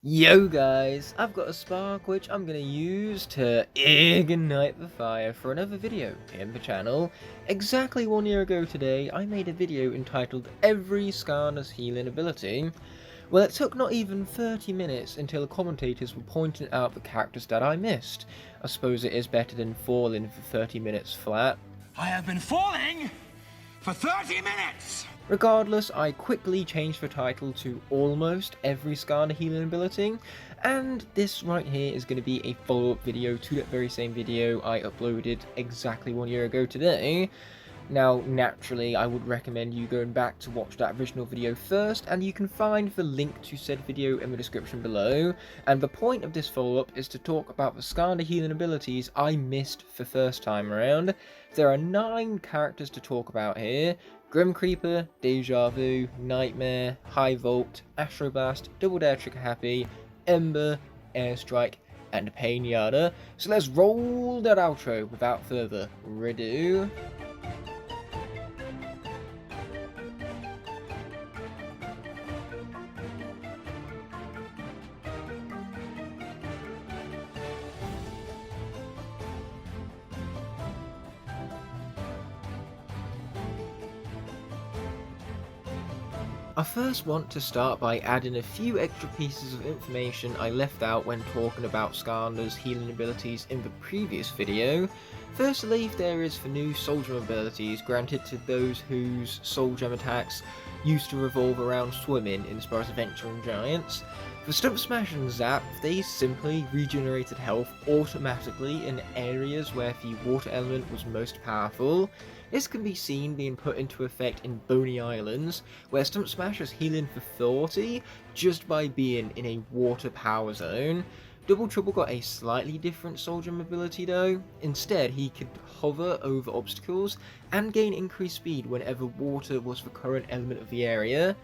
Yo guys, I've got a spark which I'm going to use to ignite the fire for another video in the channel. Exactly 1 year ago today, I made a video entitled Every Skylander's Healing Ability. Well, it took not even 30 minutes until the commentators were pointing out the characters that I missed. I suppose it is better than falling for 30 minutes flat. I have been falling for 30 minutes! Regardless, I quickly changed the title to Almost Every Skylander Healing Ability, and this right here is going to be a follow-up video to that very same video I uploaded exactly 1 year ago today. Now, naturally, I would recommend you going back to watch that original video first, and you can find the link to said video in the description below. And the point of this follow-up is to talk about the Skylander healing abilities I missed the first time around. There are 9 characters to talk about here: Grim Creeper, Deja Vu, Nightmare, High Volt, Astroblast, Double Dare Trigger Happy, Ember, Airstrike, and Painata. So let's roll that outro without further ado. I first want to start by adding a few extra pieces of information I left out when talking about Skylander's healing abilities in the previous video. Firstly, there is the new Soul Gem abilities granted to those whose Soul Gem attacks used to revolve around swimming in Spyro's Adventuring Giants. For Stump Smash and Zap, they simply regenerated health automatically in areas where the water element was most powerful. This can be seen being put into effect in Boney Islands, where Stump Smash is healing for 40 just by being in a water power zone. Double Trouble got a slightly different Soul Gem ability though. Instead, he could hover over obstacles and gain increased speed whenever water was the current element of the area.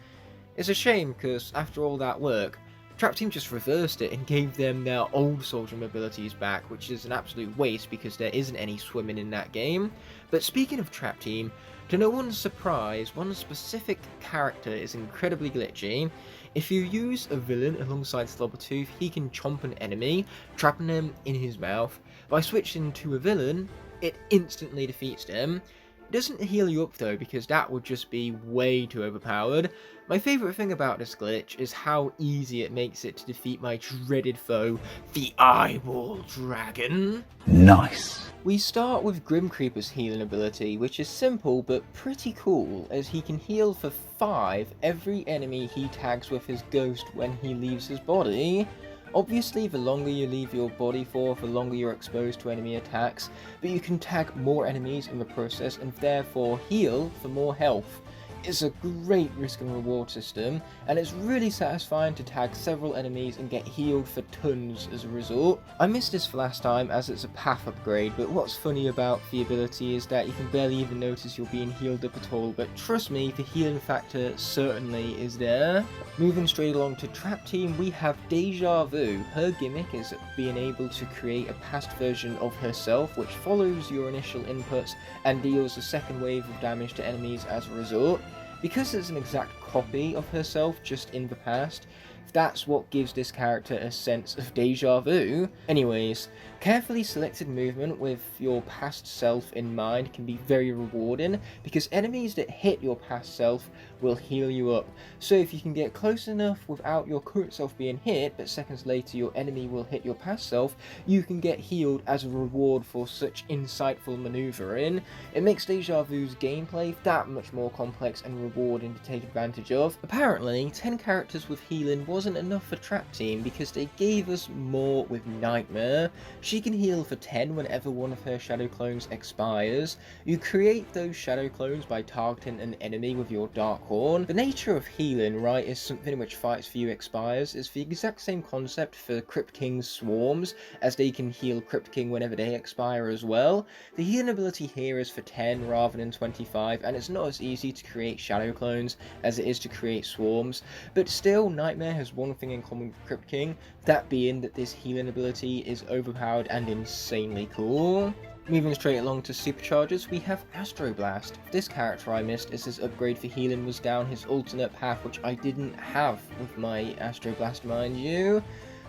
It's a shame because after all that work, Trap Team just reversed it and gave them their old Soul Gem abilities back, which is an absolute waste because there isn't any swimming in that game. But speaking of Trap Team, to no one's surprise, one specific character is incredibly glitchy. If you use a villain alongside Slobbertooth, he can chomp an enemy, trapping them in his mouth. By switching to a villain, it instantly defeats them. It doesn't heal you up though, because that would just be way too overpowered. My favourite thing about this glitch is how easy it makes it to defeat my dreaded foe, the Eyeball Dragon. Nice. We start with Grim Creeper's healing ability, which is simple but pretty cool, as he can heal for 5 every enemy he tags with his ghost when he leaves his body. Obviously, the longer you leave your body for, the longer you're exposed to enemy attacks, but you can tag more enemies in the process and therefore heal for more health. It's a great risk and reward system, and it's really satisfying to tag several enemies and get healed for tons as a result. I missed this for last time as it's a path upgrade, but what's funny about the ability is that you can barely even notice you're being healed up at all, but trust me, the healing factor certainly is there. Moving straight along to Trap Team, we have Deja Vu. Her gimmick is being able to create a past version of herself which follows your initial inputs and deals a second wave of damage to enemies as a result. Because it's an exact copy of herself just in the past, that's what gives this character a sense of deja vu. Anyways, carefully selected movement with your past self in mind can be very rewarding, because enemies that hit your past self will heal you up. So if you can get close enough without your current self being hit, but seconds later your enemy will hit your past self, you can get healed as a reward for such insightful maneuvering. It makes Deja Vu's gameplay that much more complex and rewarding to take advantage of. Apparently, 10 characters with healing wasn't enough for Trap Team because they gave us more with Nightmare. She can heal for 10 whenever one of her shadow clones expires. You create those shadow clones by targeting an enemy with your Dark Horn. The nature of healing, right, is something which fights for you expires. It's the exact same concept for Crypt King's swarms, as they can heal Crypt King whenever they expire as well. The healing ability here is for 10 rather than 25, and it's not as easy to create shadow clones as it is to create swarms, but still Nightmare has one thing in common with Crypt King, that being that this healing ability is overpowered and insanely cool. Moving straight along to superchargers, we have Astro Blast. This character I missed as his upgrade for healing was down his alternate path, which I didn't have with my Astro Blast, mind you.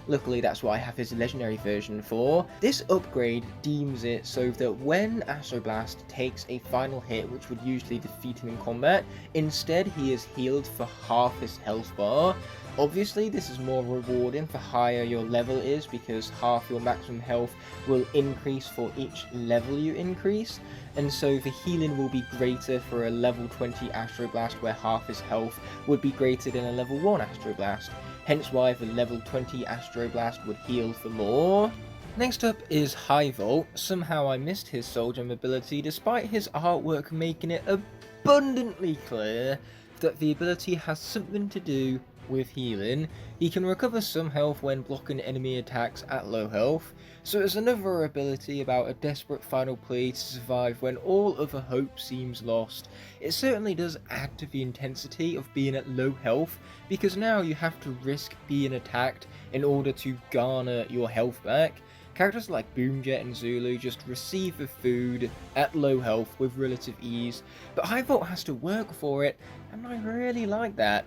Luckily, that's what I have his legendary version for. This upgrade deems it so that when Astro Blast takes a final hit, which would usually defeat him in combat, instead he is healed for half his health bar. Obviously, this is more rewarding the higher your level is, because half your maximum health will increase for each level you increase, and so the healing will be greater for a level 20 Astro Blast, where half his health would be greater than a level 1 Astro Blast. Hence why the level 20 Astro Blast would heal for more. Next up is High Volt. Somehow I missed his Soul Gem ability, despite his artwork making it abundantly clear that the ability has something to do with healing. He can recover some health when blocking enemy attacks at low health, so it's another ability about a desperate final plea to survive when all other hope seems lost. It certainly does add to the intensity of being at low health, because now you have to risk being attacked in order to garner your health back. Characters like Boomjet and Zulu just receive the food at low health with relative ease, but High Volt has to work for it, and I really like that.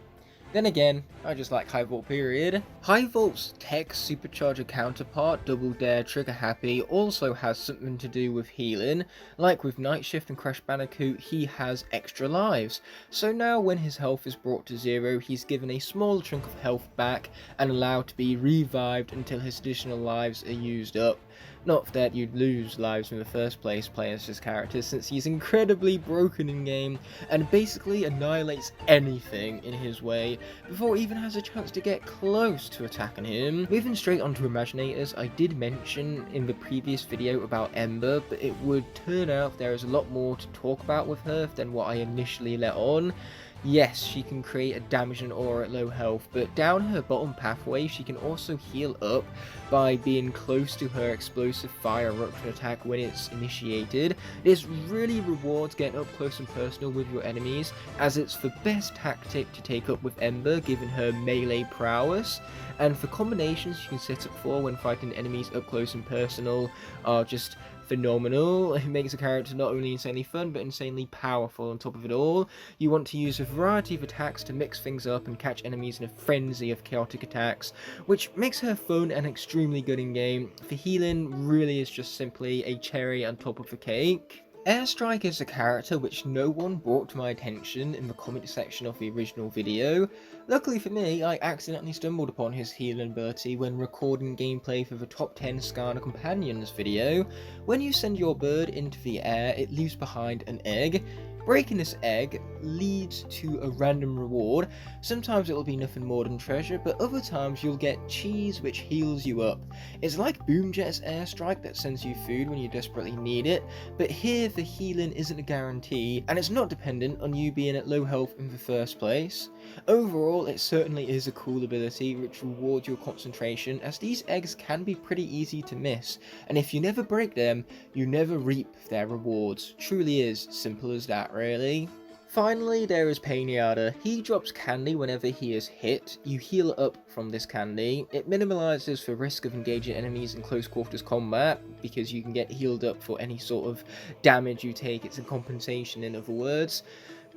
Then again, I just like High Volt period. High Volt's tech supercharger counterpart, Double Dare Trigger Happy, also has something to do with healing. Like with Night Shift and Crash Bandicoot, he has extra lives. So now when his health is brought to 0, he's given a small chunk of health back and allowed to be revived until his additional lives are used up. Not that you'd lose lives in the first place playing as this character, since he's incredibly broken in game and basically annihilates anything in his way before it even has a chance to get close to attacking him. Moving straight onto Imaginators, I did mention in the previous video about Ember, but it would turn out there is a lot more to talk about with her than what I initially let on. Yes, she can create a damaging aura at low health, but down her bottom pathway she can also heal up by being close to her explosive fire eruption attack when it's initiated. This really rewards getting up close and personal with your enemies, as it's the best tactic to take up with Ember given her melee prowess, and the combinations you can set up for when fighting enemies up close and personal are just phenomenal. It makes a character not only insanely fun, but insanely powerful on top of it all. You want to use a variety of attacks to mix things up and catch enemies in a frenzy of chaotic attacks, which makes her fun and extremely good in game. The healing really is just simply a cherry on top of the cake. Airstrike is a character which no one brought to my attention in the comment section of the original video. Luckily for me, I accidentally stumbled upon his healing ability when recording gameplay for the top 10 Skylander Companions video. When you send your bird into the air, it leaves behind an egg. Breaking this egg leads to a random reward. Sometimes it'll be nothing more than treasure, but other times you'll get cheese which heals you up. It's like Boomjet's airstrike that sends you food when you desperately need it, but here the healing isn't a guarantee, and it's not dependent on you being at low health in the first place. Overall, it certainly is a cool ability which rewards your concentration, as these eggs can be pretty easy to miss, and if you never break them, you never reap their rewards. Truly is simple as that, really. Finally, there is Pinata. He drops candy whenever he is hit. You heal up from this candy. It minimalizes the risk of engaging enemies in close quarters combat, because you can get healed up for any sort of damage you take. It's a compensation, in other words.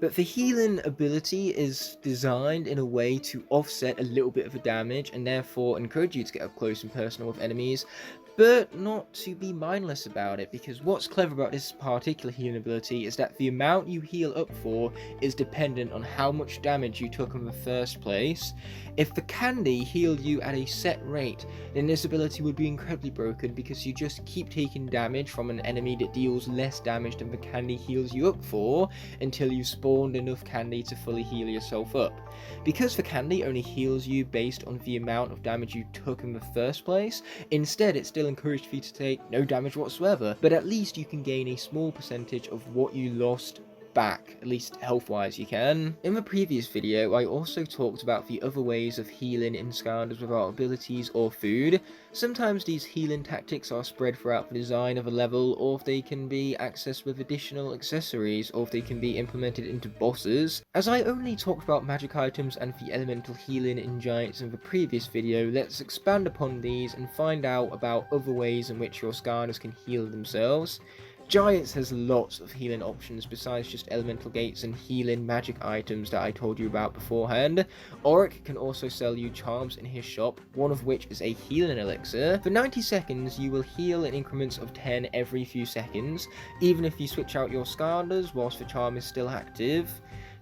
But the healing ability is designed in a way to offset a little bit of the damage, and therefore encourage you to get up close and personal with enemies, but not to be mindless about it, because what's clever about this particular healing ability is that the amount you heal up for is dependent on how much damage you took in the first place. If the candy healed you at a set rate, then this ability would be incredibly broken, because you just keep taking damage from an enemy that deals less damage than the candy heals you up for, until you've spawned enough candy to fully heal yourself up. Because the candy only heals you based on the amount of damage you took in the first place, instead it's still encouraged for you to take no damage whatsoever, but at least you can gain a small percentage of what you lost back, at least health-wise you can. In the previous video, I also talked about the other ways of healing in Skylanders without abilities or food. Sometimes these healing tactics are spread throughout the design of a level, or if they can be accessed with additional accessories, or if they can be implemented into bosses. As I only talked about magic items and the elemental healing in Giants in the previous video, let's expand upon these and find out about other ways in which your Skylanders can heal themselves. Giants has lots of healing options besides just elemental gates and healing magic items that I told you about beforehand. Auric can also sell you charms in his shop, one of which is a healing elixir. For 90 seconds you will heal in increments of 10 every few seconds, even if you switch out your Skylanders whilst the charm is still active.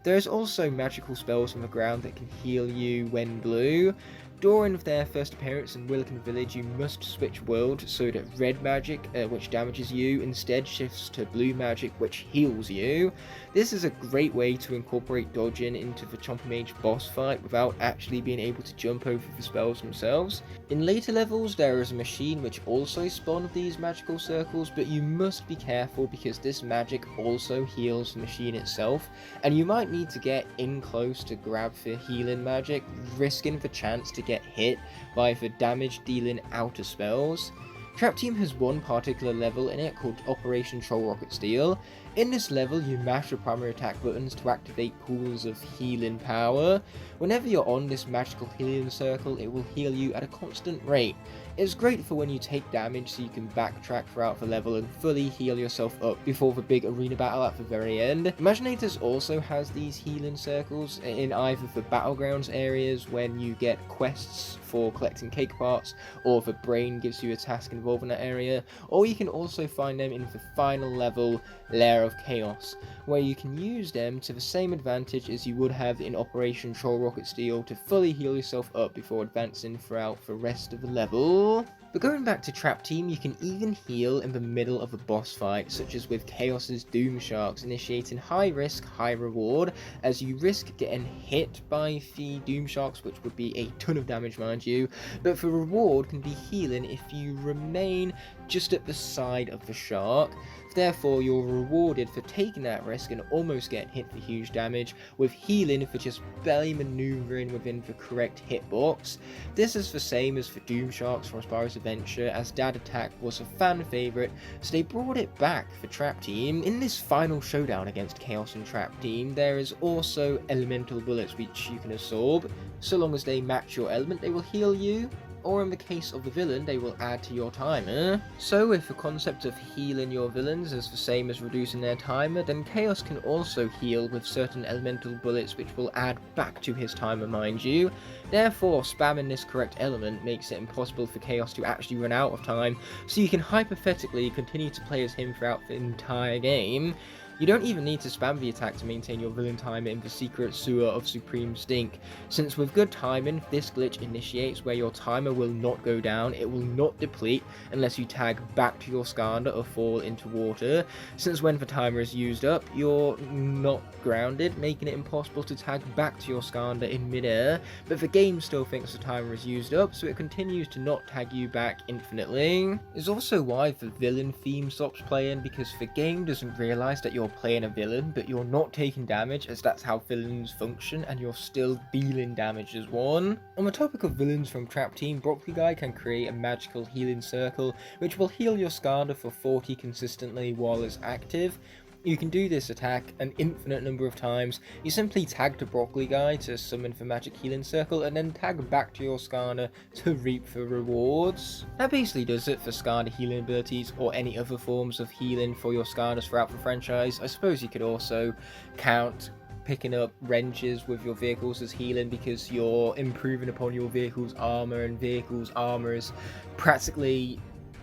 There is also magical spells from the ground that can heal you when blue. During their first appearance in Willikin Village, you must switch world so that red magic, which damages you, instead shifts to blue magic, which heals you. This is a great way to incorporate dodging into the Chomper Mage boss fight without actually being able to jump over the spells themselves. In later levels, there is a machine which also spawns these magical circles, but you must be careful because this magic also heals the machine itself, and you might need to get in close to grab the healing magic, risking the chance to get hit by the damage dealing outer spells. Trap Team has one particular level in it called Operation Troll Rocket Steel. In this level you mash the primary attack buttons to activate pools of healing power. Whenever you're on this magical healing circle, it will heal you at a constant rate. It's great for when you take damage so you can backtrack throughout the level and fully heal yourself up before the big arena battle at the very end. Imaginators also has these healing circles in either the battlegrounds areas when you get quests for collecting cake parts, or the brain gives you a task involved in that area, or you can also find them in the final level, Lair of Chaos, where you can use them to the same advantage as you would have in Operation Troll Rocket Steel to fully heal yourself up before advancing throughout the rest of the level. But going back to Trap Team, you can even heal in the middle of a boss fight, such as with Chaos's Doom Sharks, initiating high risk, high reward, as you risk getting hit by the Doom Sharks, which would be a ton of damage mind you, but the reward can be healing if you remain just at the side of the shark. Therefore, you're rewarded for taking that risk and almost getting hit for huge damage, with healing for just barely maneuvering within the correct hitbox. This is the same as for Doom Sharks from Spyro's Adventure, as Dad Attack was a fan favourite, so they brought it back for Trap Team. In this final showdown against Chaos and Trap Team, there is also elemental bullets which you can absorb. So long as they match your element, they will heal you, or in the case of the villain, they will add to your timer. So if the concept of healing your villains is the same as reducing their timer, then Chaos can also heal with certain elemental bullets which will add back to his timer, mind you. Therefore, spamming this correct element makes it impossible for Chaos to actually run out of time, so you can hypothetically continue to play as him throughout the entire game. You don't even need to spam the attack to maintain your villain timer in the secret sewer of Supreme Stink, since with good timing, this glitch initiates where your timer will not go down, it will not deplete unless you tag back to your Skylander or fall into water, since when the timer is used up, you're not grounded, making it impossible to tag back to your Skylander in midair, but the game still thinks the timer is used up, so it continues to not tag you back infinitely. It's also why the villain theme stops playing, because the game doesn't realise that you're playing a villain, but you're not taking damage, as that's how villains function, and you're still dealing damage as one. On the topic of villains from Trap Team, Broccoli Guy can create a magical healing circle, which will heal your Skylander for 40 consistently while it's active. You can do this attack an infinite number of times. You simply tag to Broccoli Guy to summon the magic healing circle, and then tag back to your Skylander to reap the rewards. That basically does it for Skylander healing abilities or any other forms of healing for your Skylanders throughout the franchise. I suppose you could also count picking up wrenches with your vehicles as healing, because you're improving upon your vehicle's armor, and vehicle's armor is practically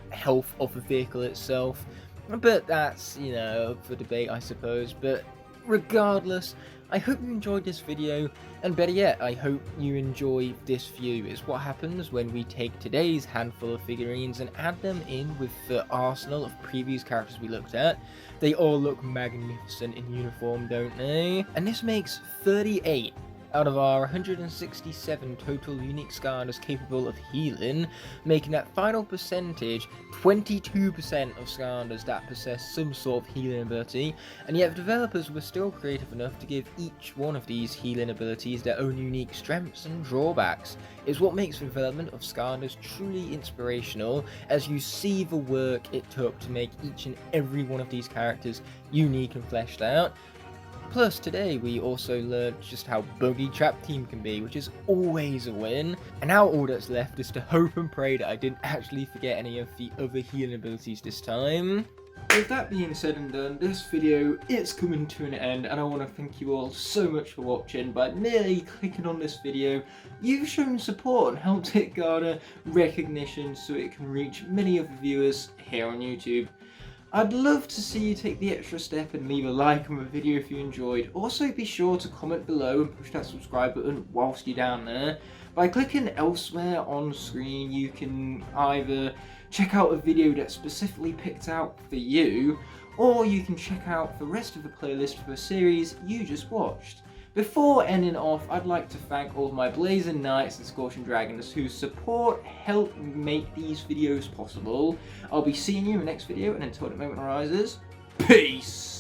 health of the vehicle itself. But that's, you know, up for debate, I suppose. But regardless, I hope you enjoyed this video, and better yet, I hope you enjoy this view. It's what happens when we take today's handful of figurines and add them in with the arsenal of previous characters we looked at. They all look magnificent in uniform, don't they? And this makes 38 out of our 167 total unique Skylanders capable of healing, making that final percentage 22% of Skylanders that possess some sort of healing ability, and yet the developers were still creative enough to give each one of these healing abilities their own unique strengths and drawbacks. It's what makes the development of Skylanders truly inspirational, as you see the work it took to make each and every one of these characters unique and fleshed out. Plus, today we also learned just how buggy Trap Team can be, which is always a win. And now all that's left is to hope and pray that I didn't actually forget any of the other healing abilities this time. With that being said and done, this video is coming to an end, and I want to thank you all so much for watching. By merely clicking on this video, you've shown support and helped it garner recognition so it can reach many of the viewers here on YouTube. I'd love to see you take the extra step and leave a like on the video if you enjoyed. Also, be sure to comment below and push that subscribe button whilst you're down there. By clicking elsewhere on screen, you can either check out a video that's specifically picked out for you, or you can check out the rest of the playlist for the series you just watched. Before ending off, I'd like to thank all of my Blazing Knights and Scorching Dragons whose support helped make these videos possible. I'll be seeing you in the next video, and until the moment arises, peace!